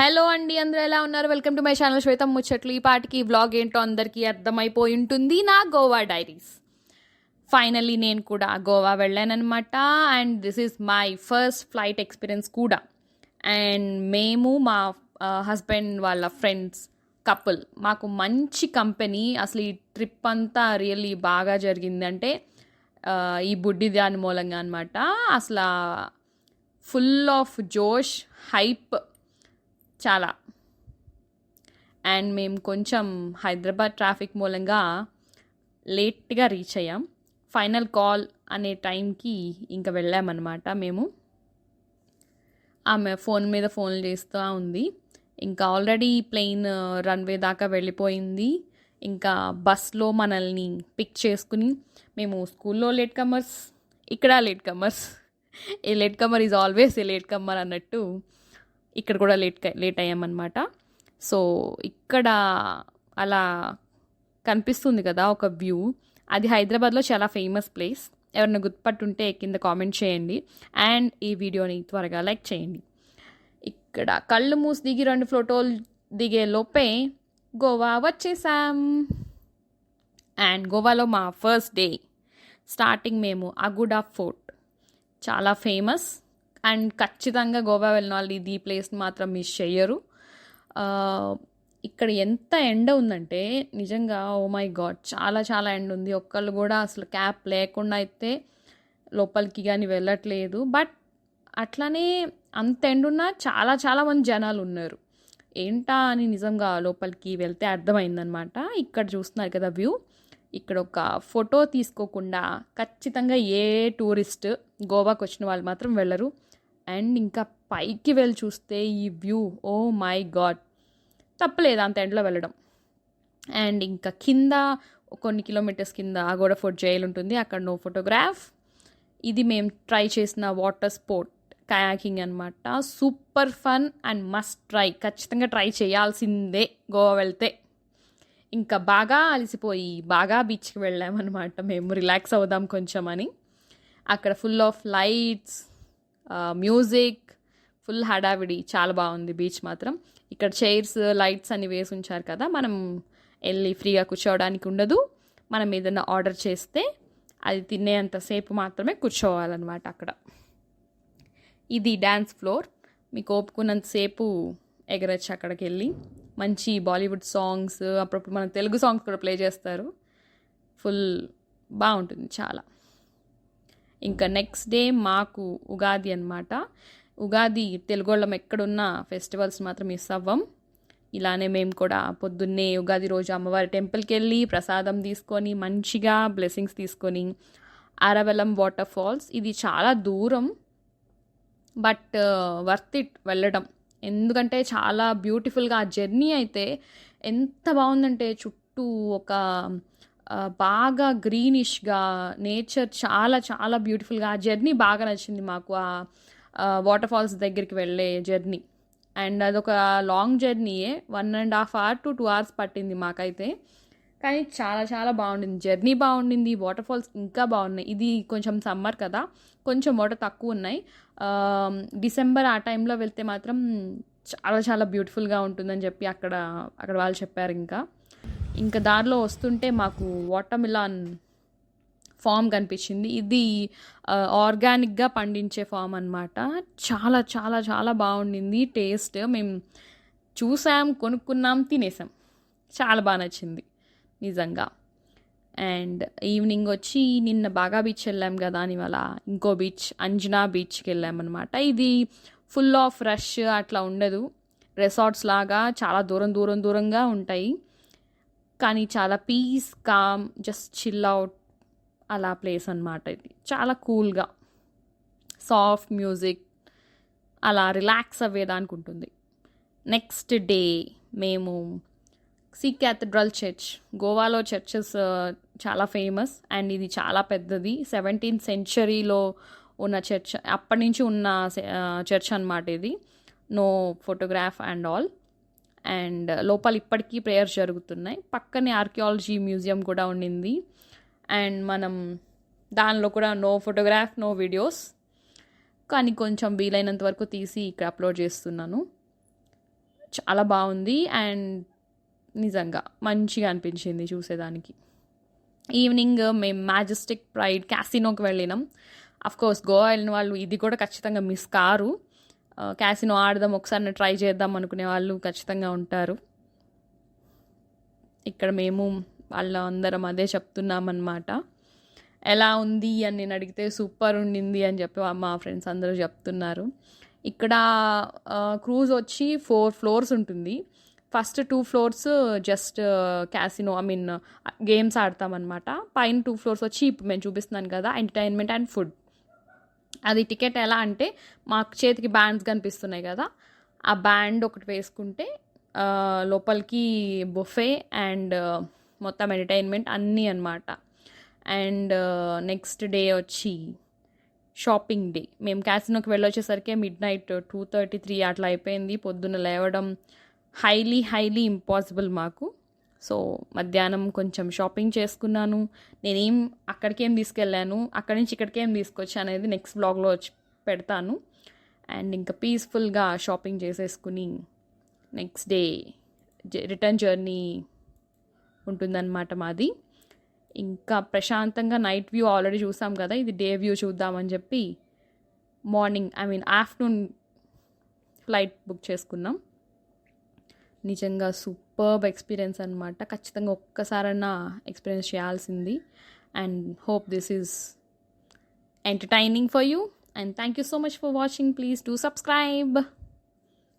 Hello అండి, అందరూ ఎలా ఉన్నారు? వెల్కమ్ టు మై ఛానల్ శ్వేతం ముచ్చట్లు. ఈ పాటికి ఈ వ్లాగ్ ఏంటో అందరికీ అర్థమైపోయి ఉంటుంది. నా గోవా డైరీస్. ఫైనల్లీ నేను కూడా గోవా వెళ్ళానమాట. And this is my first flight experience కూడా. అండ్ మేము మా హస్బెండ్ వాళ్ళ ఫ్రెండ్స్ కపుల్ మాకు మంచి కంపెనీ. అసలు ఈ ట్రిప్ అంతా రియల్లీ బాగా జరిగింది. అంటే ఈ బుడ్డి దాని మూలంగా అనమాట. అసలు ఫుల్ ఆఫ్ జోష్, హైప్ చాలా. అండ్ మేము కొంచెం హైదరాబాద్ ట్రాఫిక్ మూలంగా లేట్గా రీచ్ అయ్యాం. ఫైనల్ కాల్ అనే టైంకి ఇంకా వెళ్ళామన్నమాట. మేము ఆమె ఫోన్ మీద ఫోన్లు చేస్తూ ఉంది. ఇంకా ఆల్రెడీ ప్లేన్ రన్వే దాకా వెళ్ళిపోయింది. ఇంకా బస్లో మనల్ని పిక్ చేసుకుని, మేము స్కూల్లో లేట్ కమర్స్, ఇక్కడ late comers. A late comer is always a late comer అన్నట్టు ఇక్కడ కూడా లేట్ అయ్యామన్నమాట. సో ఇక్కడ అలా కనిపిస్తుంది కదా ఒక వ్యూ. అది హైదరాబాద్లో చాలా ఫేమస్ ప్లేస్. ఎవరైనా గుర్తుపట్టుంటే కింద కామెంట్ చేయండి. అండ్ ఈ వీడియోని త్వరగా లైక్ చేయండి. ఇక్కడ కళ్ళు మూసి దిగి 2 ఫోటోలు దిగే లోపే గోవా వచ్చేసాం. అండ్ గోవాలో మా ఫస్ట్ డే స్టార్టింగ్ మేము అగుడా ఫోర్ట్, చాలా ఫేమస్. అండ్ ఖచ్చితంగా గోవా వెళ్ళిన వాళ్ళు ఇది ప్లేస్ మాత్రం మిస్ చెయ్యరు. ఇక్కడ ఎంత ఎండ ఉందంటే నిజంగా ఓ మై గాడ్, చాలా చాలా ఎండ ఉంది. ఒక్కళ్ళు కూడా అసలు క్యాప్ లేకుండా అయితే లోపలికి కానీ వెళ్ళట్లేదు. బట్ అట్లానే అంత ఎండున్నా చాలా చాలా మంది జనాలు ఉన్నారు. ఏంటా అని నిజంగా లోపలికి వెళ్తే అర్థమైందనమాట. ఇక్కడ చూస్తున్నారు కదా వ్యూ. ఇక్కడ ఒక ఫోటో తీసుకోకుండా ఖచ్చితంగా ఏ టూరిస్ట్ గోవాకి వచ్చిన వాళ్ళు మాత్రం వెళ్ళరు. అండ్ ఇంకా పైకి వెళ్ళి చూస్తే ఈ వ్యూ, ఓ మై గాడ్, తప్పలేదు అంత ఎండ్లో వెళ్ళడం. అండ్ ఇంకా కింద కొన్ని కిలోమీటర్స్ కింద అగోడా ఫోర్ట్ జైలు ఉంటుంది. అక్కడ నో ఫోటోగ్రాఫ్. ఇది మేము ట్రై చేసిన వాటర్ స్పోర్ట్ కయాకింగ్ అనమాట. Super fun and must try. ఖచ్చితంగా ట్రై చేయాల్సిందే గోవా వెళ్తే. ఇంకా బాగా అలసిపోయి బాగా బీచ్కి వెళ్ళామన్నమాట. మేము రిలాక్స్ అవుదాం కొంచెం అని. అక్కడ full of lights, music, full హడావిడి, చాలా బాగుంది బీచ్ మాత్రం. ఇక్కడ చైర్స్, లైట్స్ అన్ని వేసి ఉంచారు కదా, మనం వెళ్ళి ఫ్రీగా కూర్చోవడానికి ఉండదు. మనం ఏదైనా ఆర్డర్ చేస్తే అది తినేంతసేపు మాత్రమే కూర్చోవాలన్నమాట అక్కడ. ఇది డ్యాన్స్ ఫ్లోర్. మీకు ఓపుకున్నంతసేపు ఎగరచ్చు అక్కడికి వెళ్ళి. మంచి బాలీవుడ్ సాంగ్స్, అప్పుడప్పుడు మన తెలుగు సాంగ్స్ కూడా ప్లే చేస్తారు. ఫుల్ బాగుంటుంది చాలా. ఇంకా నెక్స్ట్ డే మాకు ఉగాది అనమాట. ఉగాది తెలుగు వాళ్ళం ఎక్కడున్నా ఫెస్టివల్స్ మాత్రం మిస్ అవ్వం. ఇలానే మేము కూడా పొద్దున్నే ఉగాది రోజు అమ్మవారి టెంపుల్కి వెళ్ళి ప్రసాదం తీసుకొని మంచిగా బ్లెస్సింగ్స్ తీసుకొని ఆరవెల్లం వాటర్ ఫాల్స్. ఇది చాలా దూరం, బట్ వర్త్ ఇట్ వెళ్ళడం. ఎందుకంటే చాలా బ్యూటిఫుల్గా ఆ జర్నీ అయితే ఎంత బాగుందంటే, చుట్టూ ఒక బాగా గ్రీనిష్గా నేచర్ చాలా చాలా బ్యూటిఫుల్గా. ఆ జర్నీ బాగా నచ్చింది మాకు, ఆ వాటర్ ఫాల్స్ దగ్గరికి వెళ్ళే జర్నీ. అండ్ అదొక లాంగ్ జర్నీయే, 1.5 hours to 2 hours పట్టింది మాకైతే. కానీ చాలా చాలా బాగుండింది, జర్నీ బాగుండింది, వాటర్ ఫాల్స్ ఇంకా బాగున్నాయి. ఇది కొంచెం సమ్మర్ కదా, కొంచెం వాటర్ తక్కువ ఉన్నాయి. డిసెంబర్ ఆ టైంలో వెళ్తే మాత్రం చాలా చాలా బ్యూటిఫుల్గా ఉంటుందని చెప్పి అక్కడ వాళ్ళు చెప్పారు. ఇంకా దారిలో వస్తుంటే మాకు వాటర్ మిలాన్ ఫామ్ కనిపించింది. ఇది ఆర్గానిక్గా పండించే ఫామ్ అనమాట. చాలా చాలా చాలా బాగుండింది టేస్ట్. మేము చూసాం, కొనుక్కున్నాం, తినేసాం. చాలా బాగా నచ్చింది నిజంగా. అండ్ ఈవినింగ్ వచ్చి నిన్న బాగా బీచ్ వెళ్ళాం కదా అని ఇవాళ ఇంకో బీచ్, అంజనా బీచ్కి వెళ్ళామన్నమాట. ఇది ఫుల్ ఆఫ్ రష్ అట్లా ఉండదు, రిసార్ట్స్ లాగా చాలా దూరంగా ఉంటాయి. కానీ చాలా peace, calm, just chill out అలా ప్లేస్ అనమాట. ఇది చాలా కూల్గా, సాఫ్ట్ మ్యూజిక్, అలా రిలాక్స్ అవ్వేదానికి ఉంటుంది. నెక్స్ట్ డే మేము సిక్ క్యాథడ్రల్ చర్చ్, గోవాలో చర్చెస్ చాలా ఫేమస్. అండ్ ఇది చాలా పెద్దది, 17th century ఉన్న చర్చ్, అప్పటి నుంచి ఉన్న చర్చ్ అనమాట ఇది. No photograph and all. And లోపల ఇప్పటికీ ప్రేయర్స్ జరుగుతున్నాయి. పక్కనే ఆర్కియాలజీ మ్యూజియం కూడా ఉండింది. అండ్ మనం దానిలో కూడా నో ఫోటోగ్రాఫ్, నో వీడియోస్, కానీ కొంచెం వీలైనంత వరకు తీసి ఇక్కడ అప్లోడ్ చేస్తున్నాను. చాలా బాగుంది అండ్ నిజంగా మంచిగా అనిపించింది చూసేదానికి. ఈవినింగ్ మేము మ్యాజెస్టిక్ ప్రైడ్ క్యాసినోకి వెళ్ళినాం. కోర్స్ గోవా వెళ్ళిన వాళ్ళు ఇది కూడా ఖచ్చితంగా మిస్ కారు. క్యాసినో ఆడదాం ఒకసారి ట్రై చేద్దాం అనుకునే వాళ్ళు ఖచ్చితంగా ఉంటారు. ఇక్కడ మేము వాళ్ళ అందరం అదే చెప్తున్నామన్నమాట. ఎలా ఉంది అని నేను అడిగితే సూపర్ ఉండింది అని చెప్పి మా ఫ్రెండ్స్ అందరూ చెప్తున్నారు. ఇక్కడ క్రూజ్ వచ్చి 4 ఫ్లోర్స్ ఉంటుంది. First 2 floors just casino games ఆడతామన్నమాట. పైన 2 ఫ్లోర్స్ వచ్చి ఇప్పుడు మేము చూపిస్తున్నాను కదా ఎంటర్టైన్మెంట్ అండ్ ఫుడ్. అది టికెట్ ఎలా అంటే మాకు చేతికి బ్యాండ్స్ కనిపిస్తున్నాయి కదా, ఆ బ్యాండ్ ఒకటి వేసుకుంటే లోపలికి బుఫే అండ్ మొత్తం ఎంటర్టైన్మెంట్ అన్నీ అనమాట. అండ్ నెక్స్ట్ డే వచ్చి షాపింగ్ డే. మేము క్యాసినోకి వెళ్ళొచ్చేసరికి మిడ్నైట్ 2:33 అట్లా అయిపోయింది. పొద్దున్న లేవడం హైలీ ఇంపాసిబుల్ మాకు. సో మధ్యాహ్నం కొంచెం షాపింగ్ చేసుకున్నాను. నేనేం అక్కడికేం తీసుకెళ్ళాను, అక్కడి నుంచి ఇక్కడికేం తీసుకొచ్చి అనేది నెక్స్ట్ బ్లాగ్లో వచ్చి పెడతాను. అండ్ ఇంకా పీస్ఫుల్గా షాపింగ్ చేసేసుకుని నెక్స్ట్ డే రిటర్న్ జర్నీ ఉంటుందన్నమాట మాది. ఇంకా ప్రశాంతంగా నైట్ వ్యూ ఆల్రెడీ చూసాం కదా, ఇది డే వ్యూ చూద్దామని చెప్పి ఆఫ్టర్నూన్ ఫ్లైట్ బుక్ చేసుకున్నాం. నిజంగా సూపర్బ్ ఎక్స్పీరియన్స్ అనమాట. ఖచ్చితంగా ఒక్కసారైనా ఎక్స్పీరియన్స్ చేయాల్సింది. And hope this is entertaining for you, and thank you so much for watching. Please do subscribe.